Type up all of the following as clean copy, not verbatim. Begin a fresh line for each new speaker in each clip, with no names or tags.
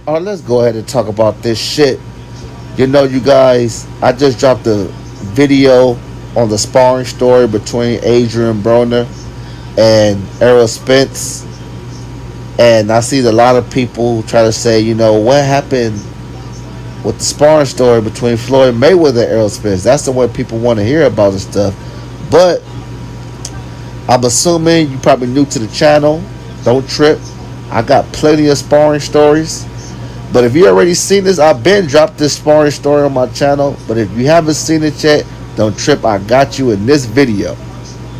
Alright, let's go ahead and talk about this shit. You know, you guys, I just dropped a video on the sparring story between Adrian Broner and Errol Spence. And I see a lot of people try to say, what happened with the sparring story between Floyd Mayweather and Errol Spence. That's the one people want to hear about and stuff. But I'm assuming you probably new to the channel. Don't trip. I got plenty of sparring stories. But if you already seen this, I've been dropped this sparring story on my channel. But if you haven't seen it yet, don't trip. I got you in this video.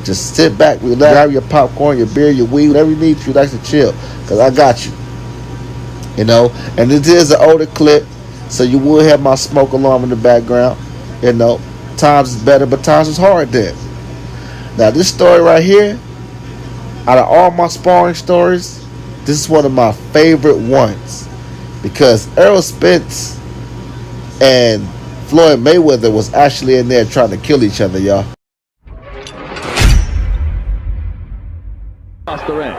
Just sit back, relax, grab your popcorn, your beer, your weed, whatever you need to relax and chill. Because I got you. And this is an older clip. So you will have my smoke alarm in the background. Times is better, but times is hard then. Now this story right here, out of all my sparring stories, this is one of my favorite ones. Because Errol Spence and Floyd Mayweather was actually in there trying to kill each other, y'all.
Across the ring.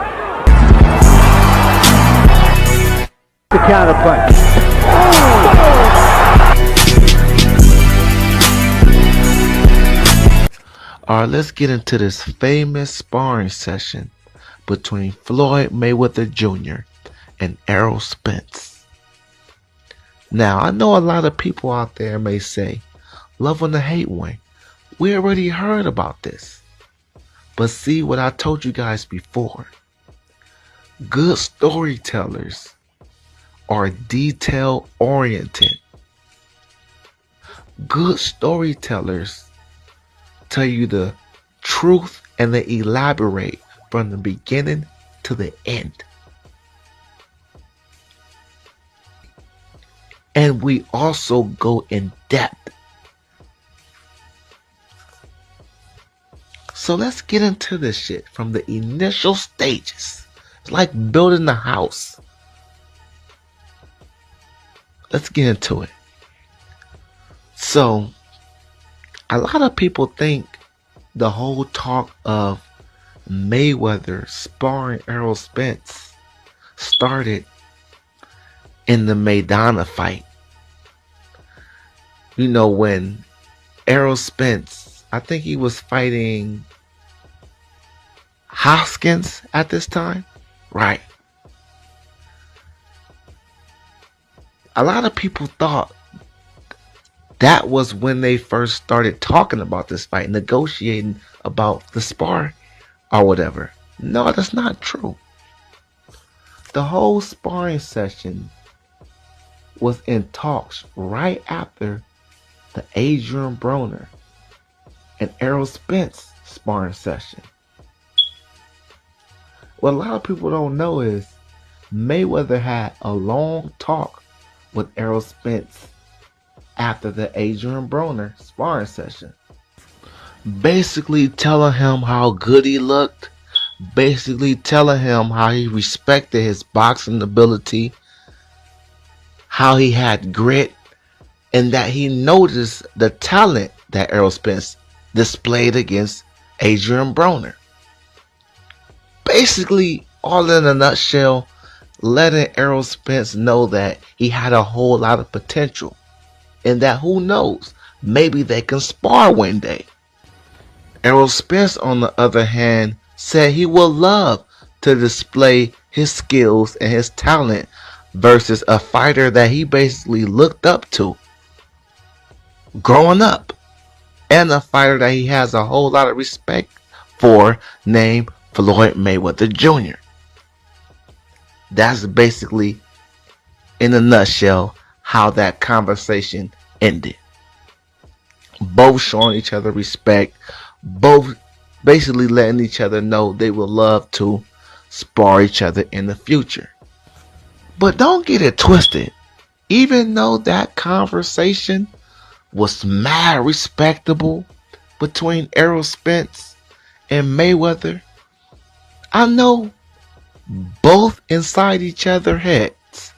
The counter punch.
Alright, let's get into this famous sparring session between Floyd Mayweather Jr. and Errol Spence. Now, I know a lot of people out there may say, love on the hate one. We already heard about this. But see what I told you guys before. Good storytellers are detail oriented. Good storytellers tell you the truth and they elaborate from the beginning to the end. And we also go in depth. So let's get into this shit from the initial stages. It's like building a house. Let's get into it. So, a lot of people think the whole talk of Mayweather sparring Errol Spence started in the Maidana fight. When Errol Spence, I think he was fighting Hoskins at this time, right? A lot of people thought that was when they first started talking about this fight, negotiating about the spar or whatever. No, that's not true. The whole sparring session was in talks right after the Adrian Broner and Errol Spence sparring session. What a lot of people don't know is Mayweather had a long talk with Errol Spence after the Adrian Broner sparring session. Basically telling him how good he looked. Basically telling him how he respected his boxing ability. How he had grit. And that he noticed the talent that Errol Spence displayed against Adrian Broner. Basically, all in a nutshell, letting Errol Spence know that he had a whole lot of potential. And that who knows, maybe they can spar one day. Errol Spence, on the other hand, said he would love to display his skills and his talent versus a fighter that he basically looked up to growing up, and a fighter that he has a whole lot of respect for named Floyd Mayweather Jr. That's basically, in a nutshell, how that conversation ended. Both showing each other respect, both basically letting each other know they would love to spar each other in the future. But don't get it twisted. Even though that conversation was mad respectable between Errol Spence and Mayweather, I know both inside each other's heads,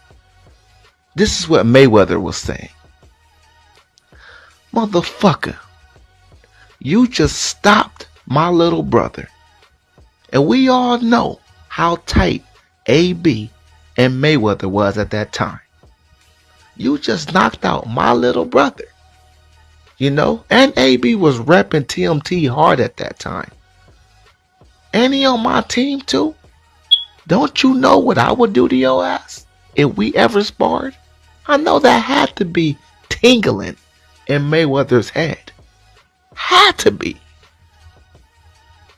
this is what Mayweather was saying. Motherfucker, you just stopped my little brother. And we all know how tight AB and Mayweather was at that time. You just knocked out my little brother. And AB was repping TMT hard at that time. And he on my team too. Don't you know what I would do to your ass if we ever sparred? I know that had to be tingling in Mayweather's head. Had to be.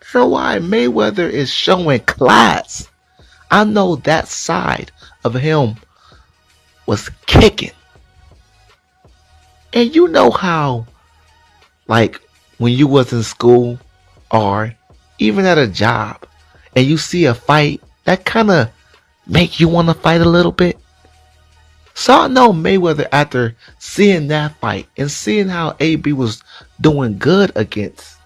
So why Mayweather is showing class. I know that side of him was kicking. And you know how, like, when you was in school or even at a job and you see a fight, that kind of make you want to fight a little bit. So I know Mayweather, after seeing that fight and seeing how AB was doing good against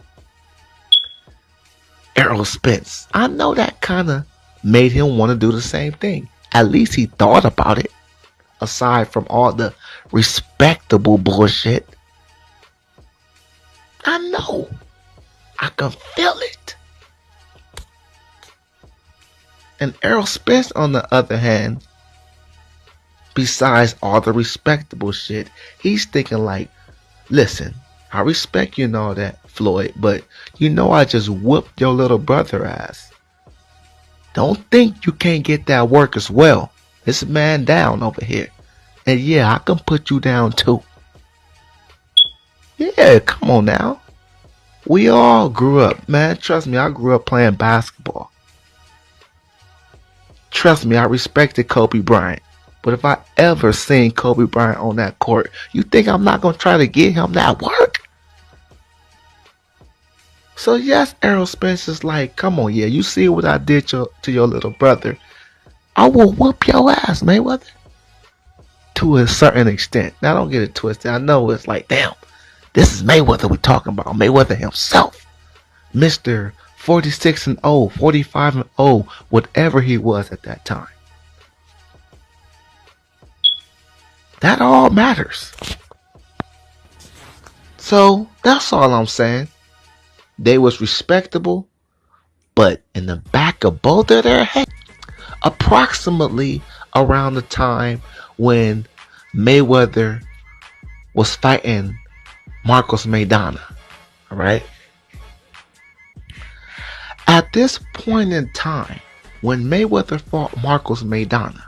Errol Spence, I know that kind of made him want to do the same thing. At least he thought about it. Aside from all the respectable bullshit. I know. I can feel it. And Errol Spence, on the other hand, besides all the respectable shit, he's thinking like, listen, I respect you and all that, Floyd, but I just whooped your little brother ass. Don't think you can't get that work as well. It's a man down over here. And yeah, I can put you down too. Yeah, come on now. We all grew up, man. Trust me, I grew up playing basketball. Trust me, I respected Kobe Bryant. But if I ever seen Kobe Bryant on that court, you think I'm not going to try to get him that work? So yes, Errol Spence is like, come on, yeah, you see what I did to your little brother. I will whoop your ass, Mayweather. To a certain extent. Now don't get it twisted. I know it's like, damn, this is Mayweather we're talking about. Mayweather himself. Mr. 46-0, 45-0, whatever he was at that time. That all matters. So that's all I'm saying. They was respectable, but in the back of both of their heads, approximately around the time when Mayweather was fighting Marcos Maidana, all right? At this point in time, when Mayweather fought Marcos Maidana,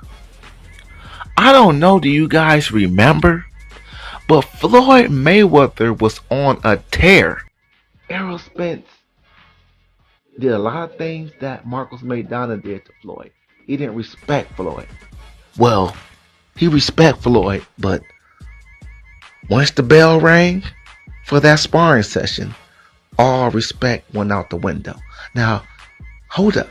I don't know, do you guys remember? But Floyd Mayweather was on a tear. Errol Spence did a lot of things that Marcos Maidana did to Floyd. He didn't respect Floyd. Well, he respect Floyd, but once the bell rang for that sparring session, all respect went out the window. Now, hold up.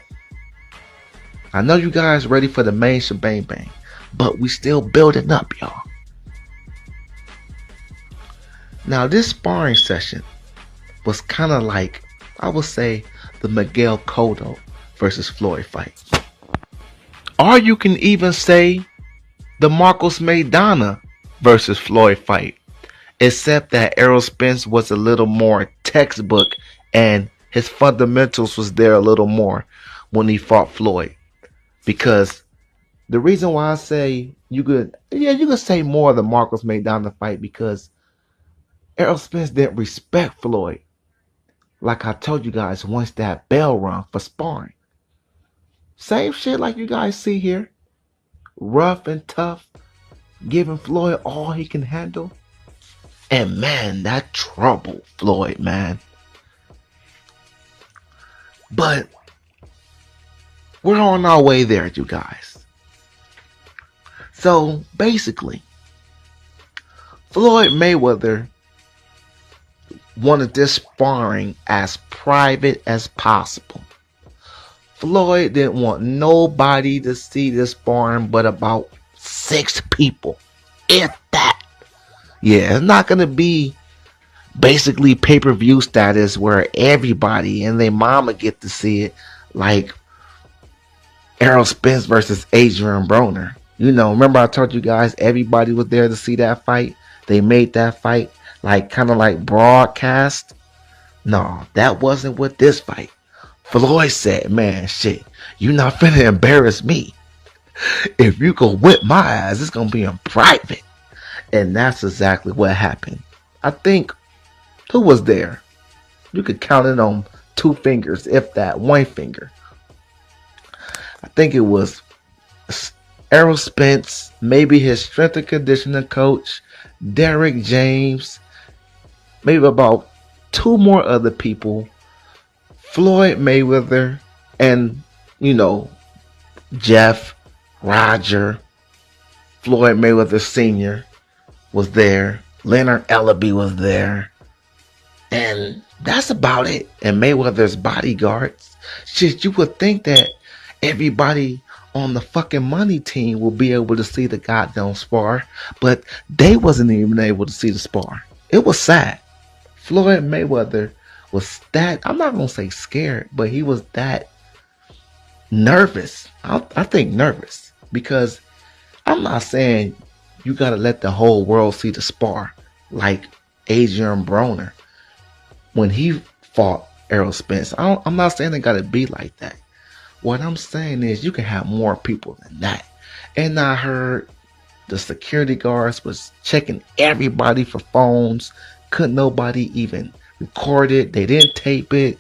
I know you guys ready for the main shebang bang, but we still building up, y'all. Now, this sparring session was kind of like, I would say, the Miguel Cotto versus Floyd fight. Or you can even say the Marcos Maidana versus Floyd fight. Except that Errol Spence was a little more textbook and his fundamentals was there a little more when he fought Floyd. Because the reason why I say you could say more of the Marcos Maidana fight, because Errol Spence didn't respect Floyd. Like I told you guys, once that bell rung for sparring. Same shit like you guys see here. Rough and tough. Giving Floyd all he can handle. And man, that troubled Floyd, man. But we're on our way there, you guys. So basically, Floyd Mayweather wanted this sparring as private as possible. Floyd didn't want nobody to see this sparring but about 6 people, if that. Yeah, it's not going to be basically pay-per-view status where everybody and their mama get to see it, like Errol Spence versus Adrian Broner. Remember I told you guys everybody was there to see that fight? They made that fight like kind of like broadcast. No, that wasn't with this fight. Floyd said, man, shit, you not finna embarrass me. If you go whip my ass, it's gonna be in private. And that's exactly what happened. I think, who was there? You could count it on two fingers, if that, one finger. I think it was Errol Spence, maybe his strength and conditioning coach, Derrick James, maybe about two more other people, Floyd Mayweather, and, you know, Jeff, Roger, Floyd Mayweather Sr. was there. Leonard Ellaby was there. And that's about it. And Mayweather's bodyguards. Shit, you would think that everybody on the fucking money team will be able to see the goddamn spar, but they wasn't even able to see the spar. It was sad. Floyd Mayweather was that, I'm not gonna say scared, but he was that nervous. I think nervous, because I'm not saying you gotta let the whole world see the spar like Adrian Broner when he fought Errol Spence. I'm not saying it gotta be like that. What I'm saying is you can have more people than that. And I heard the security guards was checking everybody for phones. Couldn't nobody even record it. They didn't tape it.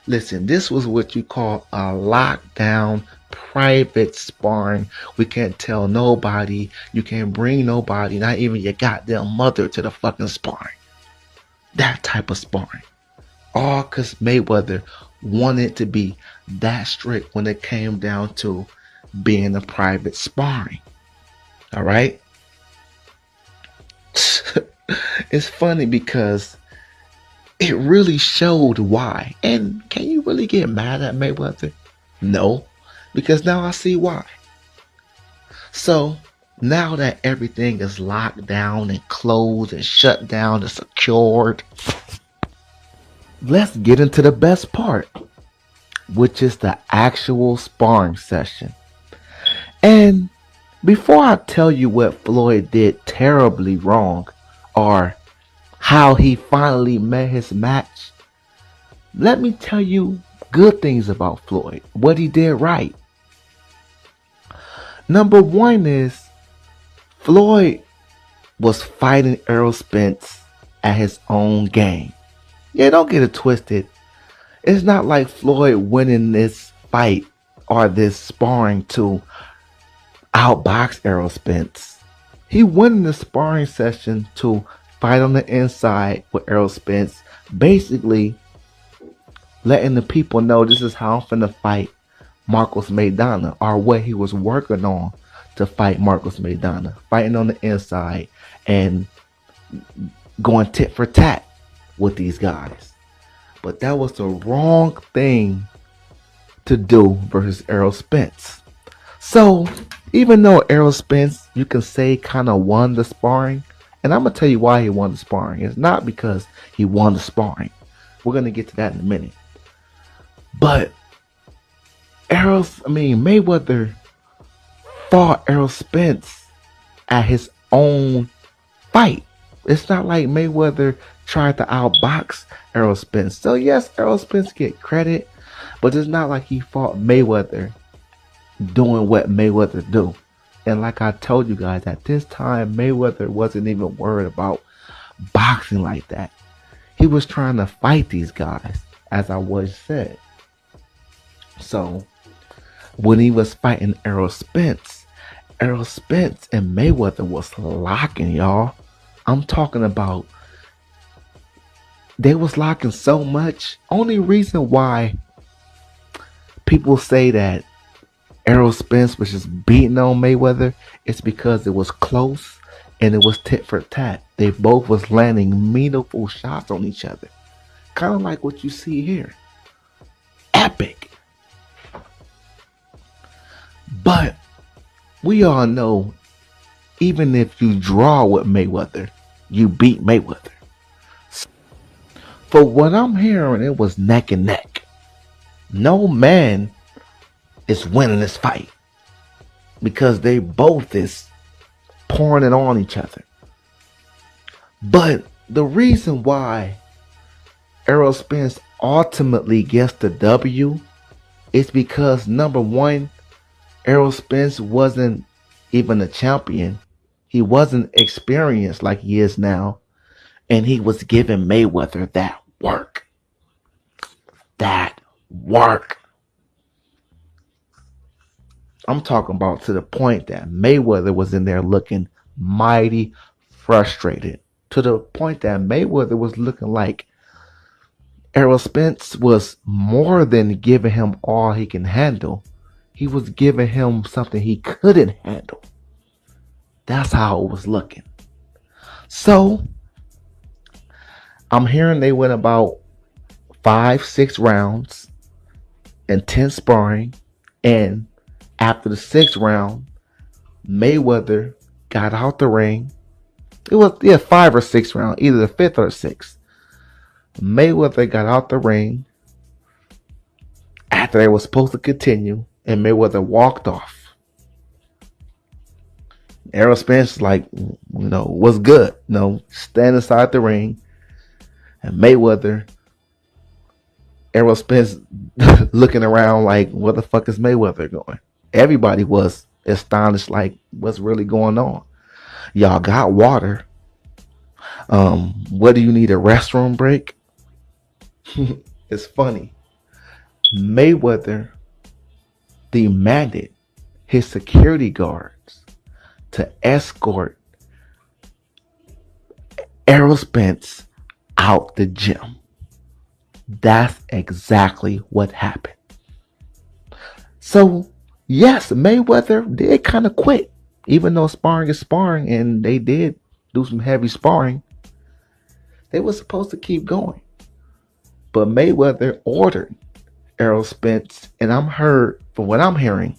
Listen, this was what you call a lockdown private sparring. We can't tell nobody. You can't bring nobody, not even your goddamn mother, to the fucking sparring. That type of sparring. All because Mayweather wanted to be that strict when it came down to being a private sparring. All right? It's funny because it really showed why. And can you really get mad at Mayweather? No, because now I see why. So now that everything is locked down and closed and shut down and secured, let's get into the best part, which is the actual sparring session. And before I tell you what Floyd did terribly wrong, or how he finally met his match, let me tell you good things about Floyd, what he did right. Number one is Floyd was fighting Errol Spence at his own game. Yeah, don't get it twisted. It's not like Floyd winning this fight or this sparring to outbox Errol Spence. He won the sparring session to fight on the inside with Errol Spence, basically letting the people know this is how I'm finna fight Marcos Maidana, or what he was working on to fight Marcos Maidana, fighting on the inside and going tit for tat with these guys. But that was the wrong thing to do versus Errol Spence. So even though Errol Spence, you can say, kind of won the sparring, and I'm going to tell you why he won the sparring. It's not because he won the sparring. We're going to get to that in a minute. But Mayweather fought Errol Spence at his own fight. It's not like Mayweather tried to outbox Errol Spence. So yes, Errol Spence get credit, but it's not like he fought Mayweather doing what Mayweather do. And like I told you guys, at this time, Mayweather wasn't even worried about boxing like that. He was trying to fight these guys, as I was said. So when he was fighting Errol Spence and Mayweather was locking, y'all. I'm talking about, they was locking so much. Only reason why people say that Errol Spence was just beating on Mayweather is because it was close and it was tit for tat. They both was landing meaningful shots on each other. Kind of like what you see here. Epic. But we all know, even if you draw with Mayweather, you beat Mayweather. For what I'm hearing, it was neck and neck. No man is winning this fight because they both is pouring it on each other. But the reason why Errol Spence ultimately gets the W is because, number one, Errol Spence wasn't even a champion He wasn't experienced like he is now. And he was giving Mayweather that work. That work. I'm talking about to the point that Mayweather was in there looking mighty frustrated. To the point that Mayweather was looking like Errol Spence was more than giving him all he can handle. He was giving him something he couldn't handle. That's how it was looking. So I'm hearing they went about 5-6 rounds, intense sparring, and after the 6th round, Mayweather got out the ring. It was 5 or 6 rounds, either the 5th or 6th. Mayweather got out the ring after they were supposed to continue, and Mayweather walked off. Errol Spence like, what's good? Stand inside the ring, and Mayweather, Errol Spence looking around like, where the fuck is Mayweather going? Everybody was astonished, like, what's really going on? Y'all got water. What do you need, a restroom break? It's funny. Mayweather demanded his security guards to escort Errol Spence out the gym. That's exactly what happened. So, yes, Mayweather did kind of quit. Even though sparring is sparring, and they did do some heavy sparring, they were supposed to keep going. But Mayweather ordered Errol Spence, and from what I'm hearing,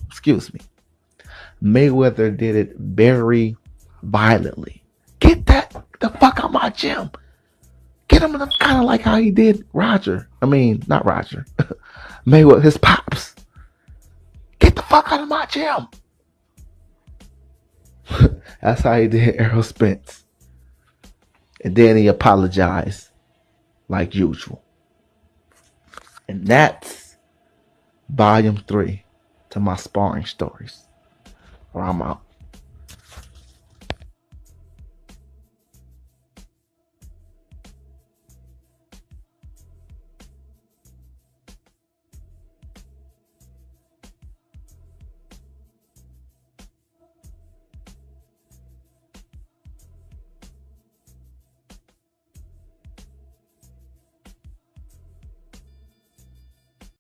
Mayweather did it very violently. Get the fuck out of my gym. Get him, kind of like how he did Roger. I mean, not Roger. Mayweather, his pops. Get the fuck out of my gym. That's how he did Errol Spence. And then he apologized like usual. And that's volume 3 to my sparring stories. Or I'm out.